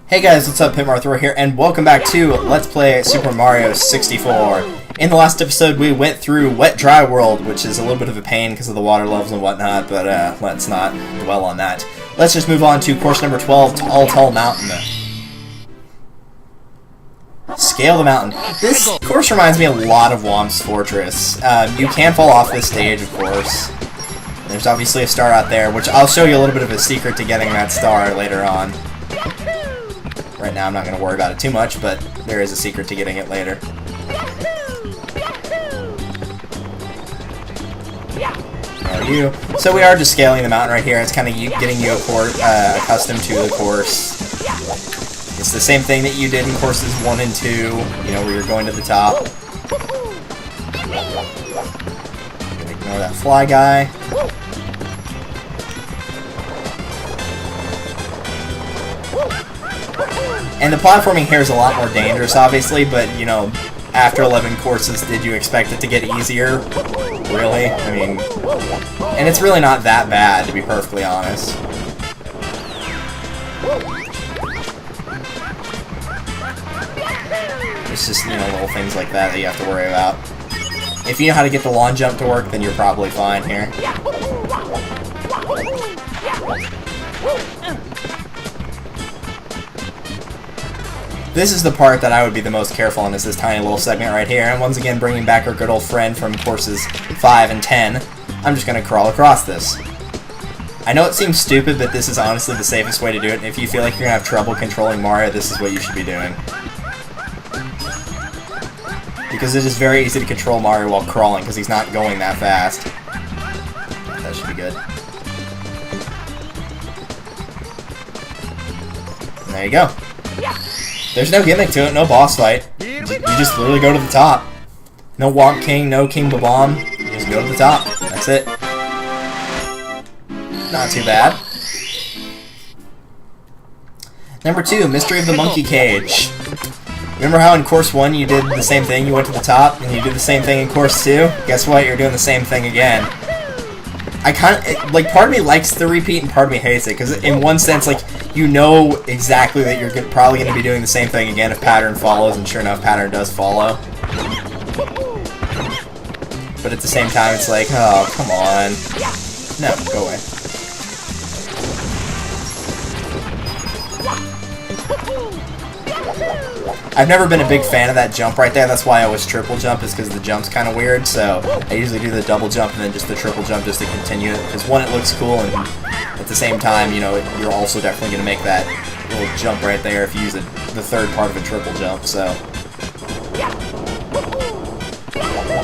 Hey guys, what's up? Pitmarthor here, and welcome back to Let's Play Super Mario 64. In the last episode, we went through Wet Dry World, which is a little bit of a pain because of the water levels and whatnot, but let's not dwell on that. Let's just move on to course number 12, Tall Mountain. Scale the mountain. This course reminds me a lot of Womp's Fortress. You can fall off this stage, of course. There's obviously a star out there, which I'll show you a little bit of a secret to getting that star later on. Right now I'm not going to worry about it too much, but there is a secret to getting it later. So we are just scaling the mountain right here. It's kind of getting you accustomed to the course. It's the same thing that you did in courses 1 and 2, you know, where you're going to the top. Ignore that fly guy. And the platforming here is a lot more dangerous, obviously, but, you know, after 11 courses, did you expect it to get easier? Really? I mean, and it's really not that bad, to be perfectly honest. It's just, you know, little things like that that you have to worry about. If you know how to get the lawn jump to work, then you're probably fine here. This is the part that I would be the most careful in, is this tiny little segment right here. And once again, bringing back our good old friend from courses 5 and 10, I'm just going to crawl across this. I know it seems stupid, but this is honestly the safest way to do it. If you feel like you're going to have trouble controlling Mario, this is what you should be doing. Because it is very easy to control Mario while crawling, because he's not going that fast. That should be good. And there you go. There's no gimmick to it, no boss fight. You just literally go to the top. No Womp King, no King Babam. You just go to the top. That's it. Not too bad. Number 2, Mystery of the Monkey Cage. Remember how in course 1 you did the same thing? You went to the top, and you did the same thing in course 2? Guess what? You're doing the same thing again. I like, part of me likes the repeat and part of me hates it, because in one sense, like, you know exactly that you're probably going to be doing the same thing again if pattern follows, and sure enough, pattern does follow. But at the same time, it's like, oh, come on. No, go away. I've never been a big fan of that jump right there. That's why I always triple jump, is because the jump's kind of weird. So I usually do the double jump and then just the triple jump just to continue it. Because one, it looks cool, and at the same time, you know, you're also definitely going to make that little jump right there if you use the third part of a triple jump. So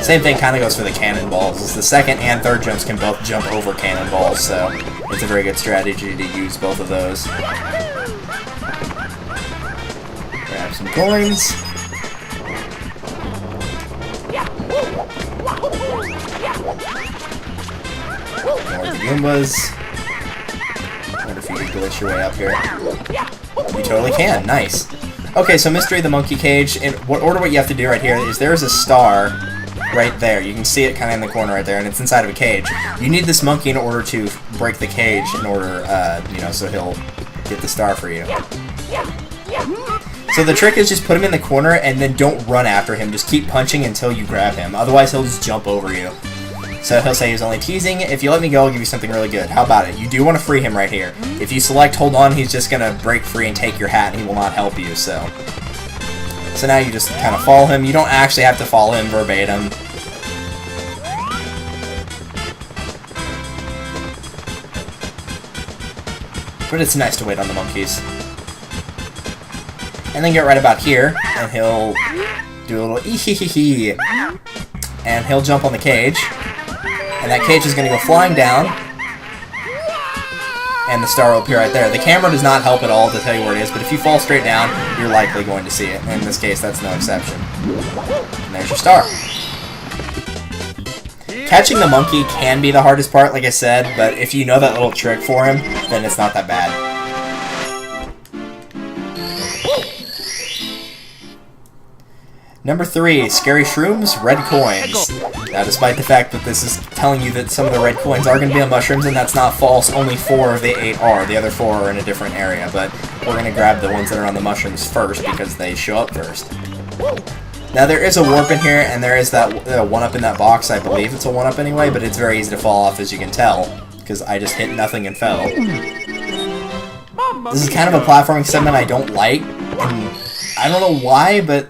same thing kind of goes for the cannonballs. Is the second and third jumps can both jump over cannonballs. So it's a very good strategy to use both of those. Grab some coins. More of the Goombas. I wonder if you can glitch your way up here. You totally can. Nice. Okay, so Mystery of the Monkey Cage. In what you have to do right here is there is a star right there. You can see it kind of in the corner right there, and it's inside of a cage. You need this monkey in order to break the cage in order, you know, so he'll get the star for you. So the trick is just put him in the corner and then don't run after him. Just keep punching until you grab him. Otherwise, he'll just jump over you. So he'll say he's only teasing. If you let me go, I'll give you something really good. How about it? You do want to free him right here. If you select hold on, he's just going to break free and take your hat, and he will not help you. So now you just kind of follow him. You don't actually have to follow him verbatim. But it's nice to wait on the monkeys. And then get right about here, and he'll do a little ee-hee-hee-hee. And he'll jump on the cage. And that cage is going to go flying down. And the star will appear right there. The camera does not help at all to tell you where it is, but if you fall straight down, you're likely going to see it. And in this case, that's no exception. And there's your star. Catching the monkey can be the hardest part, like I said, but if you know that little trick for him, then it's not that bad. Number 3, Scary Shrooms, red coins. Now, despite the fact that this is telling you that some of the red coins are going to be on mushrooms, and that's not false, only 4 of the 8 are. The other 4 are in a different area, but we're going to grab the ones that are on the mushrooms first because they show up first. Now, there is a warp in here, and there is that 1-up in that box. I believe it's a 1-up anyway, but it's very easy to fall off, as you can tell, because I just hit nothing and fell. This is kind of a platforming segment I don't like, and I don't know why, but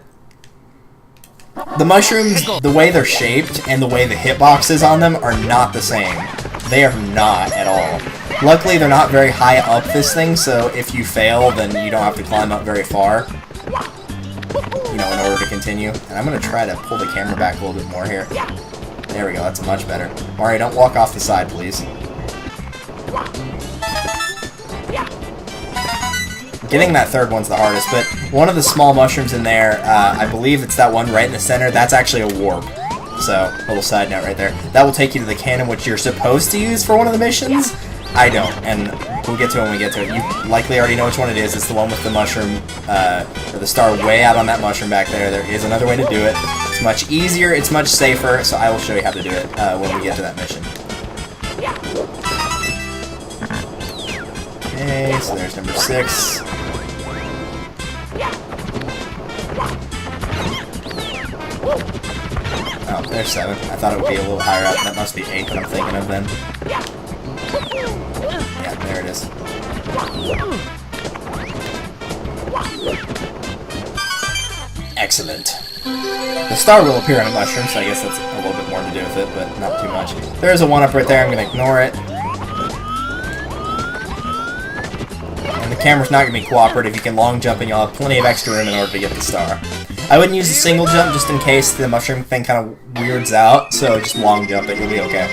the mushrooms, the way they're shaped and the way the hitboxes on them are not the same. They are not at all. Luckily, they're not very high up this thing, so if you fail, then you don't have to climb up very far, you know, in order to continue. And I'm going to try to pull the camera back a little bit more here. There we go, that's much better. Mario, don't walk off the side, please. Getting that third one's the hardest, but one of the small mushrooms in there, I believe it's that one right in the center, that's actually a warp. So, little side note right there. That will take you to the cannon, which you're supposed to use for one of the missions. I don't, and we'll get to it when we get to it. You likely already know which one it is. It's the one with the mushroom, or the star way out on that mushroom back there. There is another way to do it. It's much easier, it's much safer, so I will show you how to do it when we get to that mission. Okay, so there's number 6. Oh, there's 7. I thought it would be a little higher up. That must be 8 that I'm thinking of then. Yeah, there it is. Excellent. The star will appear on a mushroom, so I guess that's a little bit more to do with it, but not too much. There's a 1-up right there. I'm going to ignore it. And the camera's not going to be cooperative. You can long jump and you'll have plenty of extra room in order to get the star. I wouldn't use a single jump just in case the mushroom thing kind of weirds out, so just long jump it, you'll be okay.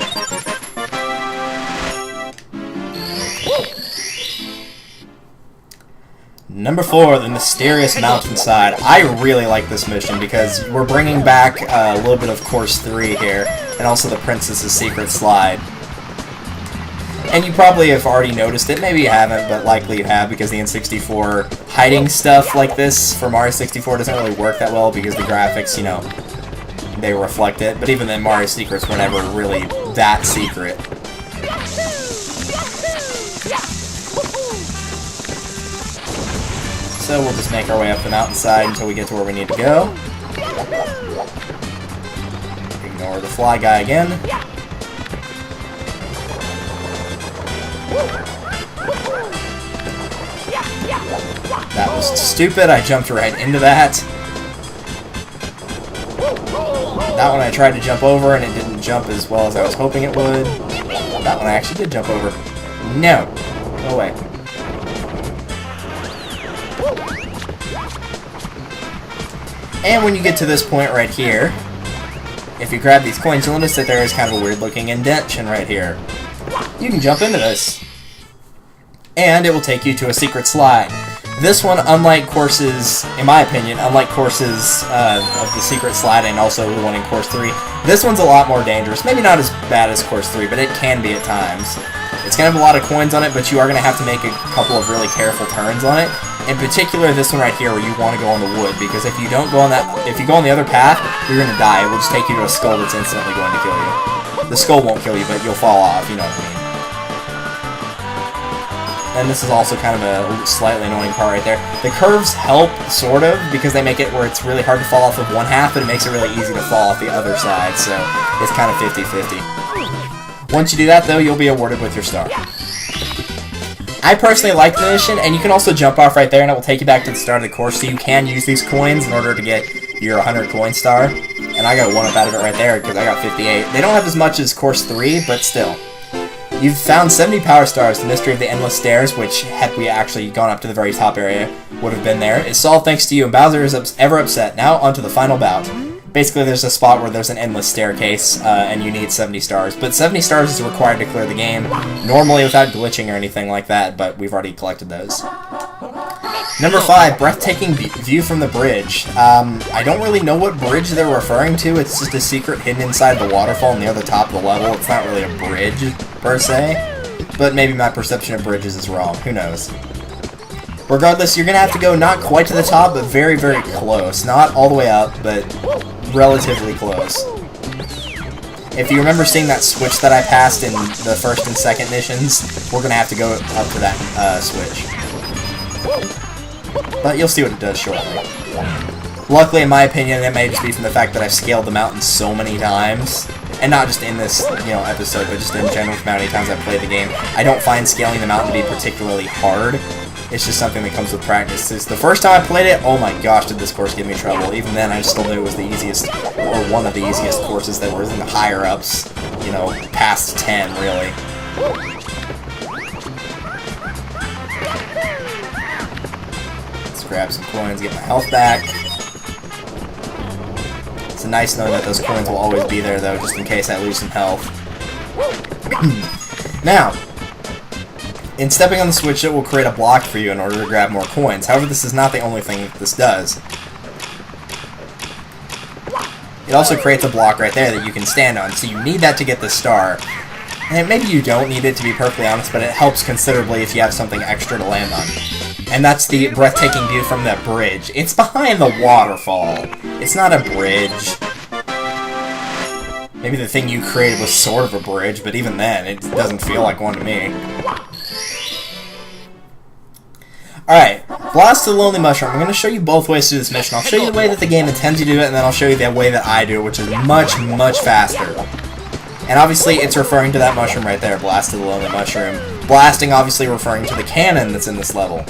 Number 4, the mysterious Mountainside. I really like this mission because we're bringing back a little bit of Course 3 here, and also the Princess's Secret Slide. And you probably have already noticed it, maybe you haven't, but likely you have, because the N64 hiding stuff like this for Mario 64 doesn't really work that well because the graphics, you know, they reflect it. But even then, Mario secrets were never really that secret. So we'll just make our way up the mountainside until we get to where we need to go. Ignore the fly guy again. That was stupid, I jumped right into that. That one I tried to jump over and it didn't jump as well as I was hoping it would. That one I actually did jump over. No! Go away. And when you get to this point right here, if you grab these coins, you'll notice that there is kind of a weird looking indentation right here. You can jump into this. And it will take you to a secret slide. This one, unlike courses, in my opinion, unlike courses of the secret slide and also the one in Course 3, this one's a lot more dangerous. Maybe not as bad as Course 3, but it can be at times. It's going to have a lot of coins on it, but you are going to have to make a couple of really careful turns on it. In particular, this one right here where you want to go on the wood, because if you don't go on that, if you go on the other path, you're going to die. It will just take you to a skull that's instantly going to kill you. The skull won't kill you, but you'll fall off, you know what I mean. And this is also kind of a slightly annoying part right there. The curves help, sort of, because they make it where it's really hard to fall off of one half, but it makes it really easy to fall off the other side, so it's kind of 50-50. Once you do that, though, you'll be awarded with your star. I personally like the mission, and you can also jump off right there, and it will take you back to the start of the course, so you can use these coins in order to get your 100 coin star. And I got a 1-up out of it right there, because I got 58. They don't have as much as Course 3, but still. You've found 70 power stars. The mystery of the endless stairs, which, had we actually gone up to the very top area, would have been there, is solved thanks to you, and Bowser is ever upset. Now, on to the final bout. Basically, there's a spot where there's an endless staircase, and you need 70 stars. But 70 stars is required to clear the game, normally without glitching or anything like that, but we've already collected those. Number 5, Breathtaking View from the Bridge. I don't really know what bridge they're referring to. It's just a secret hidden inside the waterfall near the top of the level. It's not really a bridge, per se. But maybe my perception of bridges is wrong. Who knows? Regardless, you're going to have to go not quite to the top, but very, very close. Not all the way up, but relatively close. If you remember seeing that switch that I passed in the first and second missions, we're going to have to go up to that switch. But you'll see what it does shortly. Luckily, in my opinion, it may just be from the fact that I've scaled the mountain so many times. And not just in this, episode, but just in general from how many times I've played the game. I don't find scaling the mountain to be particularly hard. It's just something that comes with practice. It's the first time I played it, oh my gosh, did this course give me trouble. Even then, I still knew it was the easiest, or one of the easiest courses that were in the higher-ups. Past 10, really. Let's grab some coins, get my health back. It's nice knowing that those coins will always be there, though, just in case I lose some health. Now, in stepping on the switch, it will create a block for you in order to grab more coins. However, this is not the only thing that this does. It also creates a block right there that you can stand on, so you need that to get the star. And maybe you don't need it, to be perfectly honest, but it helps considerably if you have something extra to land on. And that's the breathtaking view from that bridge. It's behind the waterfall. It's not a bridge. Maybe the thing you created was sort of a bridge, but even then, it doesn't feel like one to me. Alright, Blast to the Lonely Mushroom. I'm going to show you both ways to do this mission. I'll show you the way that the game intends you to do it, and then I'll show you the way that I do it, which is much, much faster. And obviously, it's referring to that mushroom right there, Blast to the Lonely Mushroom. Blasting, obviously, referring to the cannon that's in this level.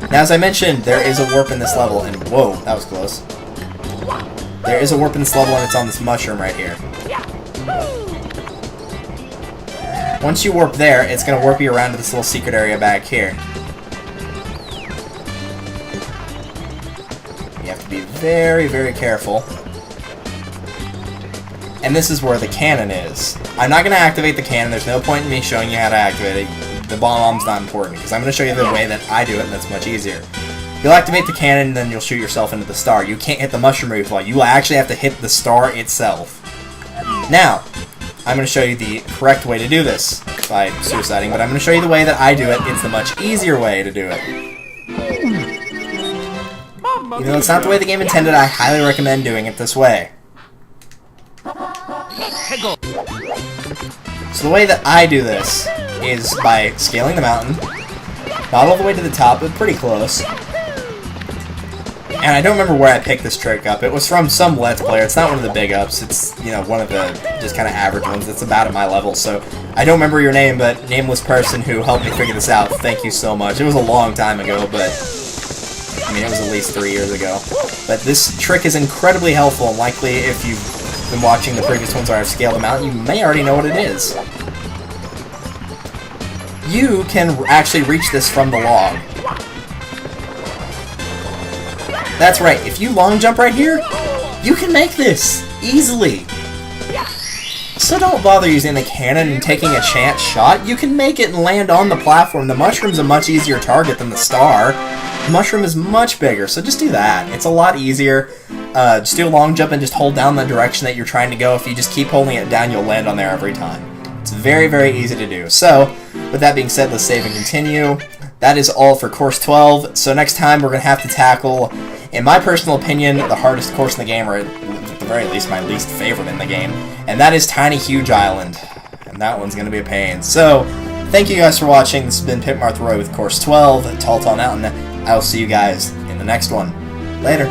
Now, as I mentioned, there is a warp in this level, and whoa, that was close. There is a warp in this level, and it's on this mushroom right here. Once you warp there, it's going to warp you around to this little secret area back here. You have to be very, very careful. And this is where the cannon is. I'm not going to activate the cannon. There's no point in me showing you how to activate it. The bomb's not important, because I'm going to show you the way that I do it, and that's much easier. You'll activate the cannon, and then you'll shoot yourself into the star. You can't hit the mushroom very well. You actually have to hit the star itself. Now, I'm going to show you the correct way to do this by suiciding, but I'm going to show you the way that I do it. It's the much easier way to do it. Even though it's not the way the game intended, I highly recommend doing it this way. So the way that I do this is by scaling the mountain, not all the way to the top, but pretty close. And I don't remember where I picked this trick up. It was from some Let's Player. It's not one of the big ups. It's, one of the just kind of average ones that's about at my level. So I don't remember your name, but nameless person who helped me figure this out, thank you so much. It was a long time ago, but I mean, it was at least 3 years ago. But this trick is incredibly helpful, and likely if you've been watching the previous ones where I've scaled them out, you may already know what it is. You can actually reach this from the log. That's right, if you long jump right here, you can make this easily. So don't bother using the cannon and taking a chance shot. You can make it and land on the platform. The mushroom's a much easier target than the star. The mushroom is much bigger, so just do that. It's a lot easier. Just do a long jump and just hold down the direction that you're trying to go. If you just keep holding it down, you'll land on there every time. It's very, very easy to do. So, with that being said, let's save and continue. That is all for Course 12. So next time we're going to have to tackle, in my personal opinion, the hardest course in the game, or at the very least my least favorite in the game, and that is Tiny Huge Island. And that one's going to be a pain. So, thank you guys for watching. This has been Pit Marth Roy with Course 12, Tall Mountain. I'll see you guys in the next one. Later.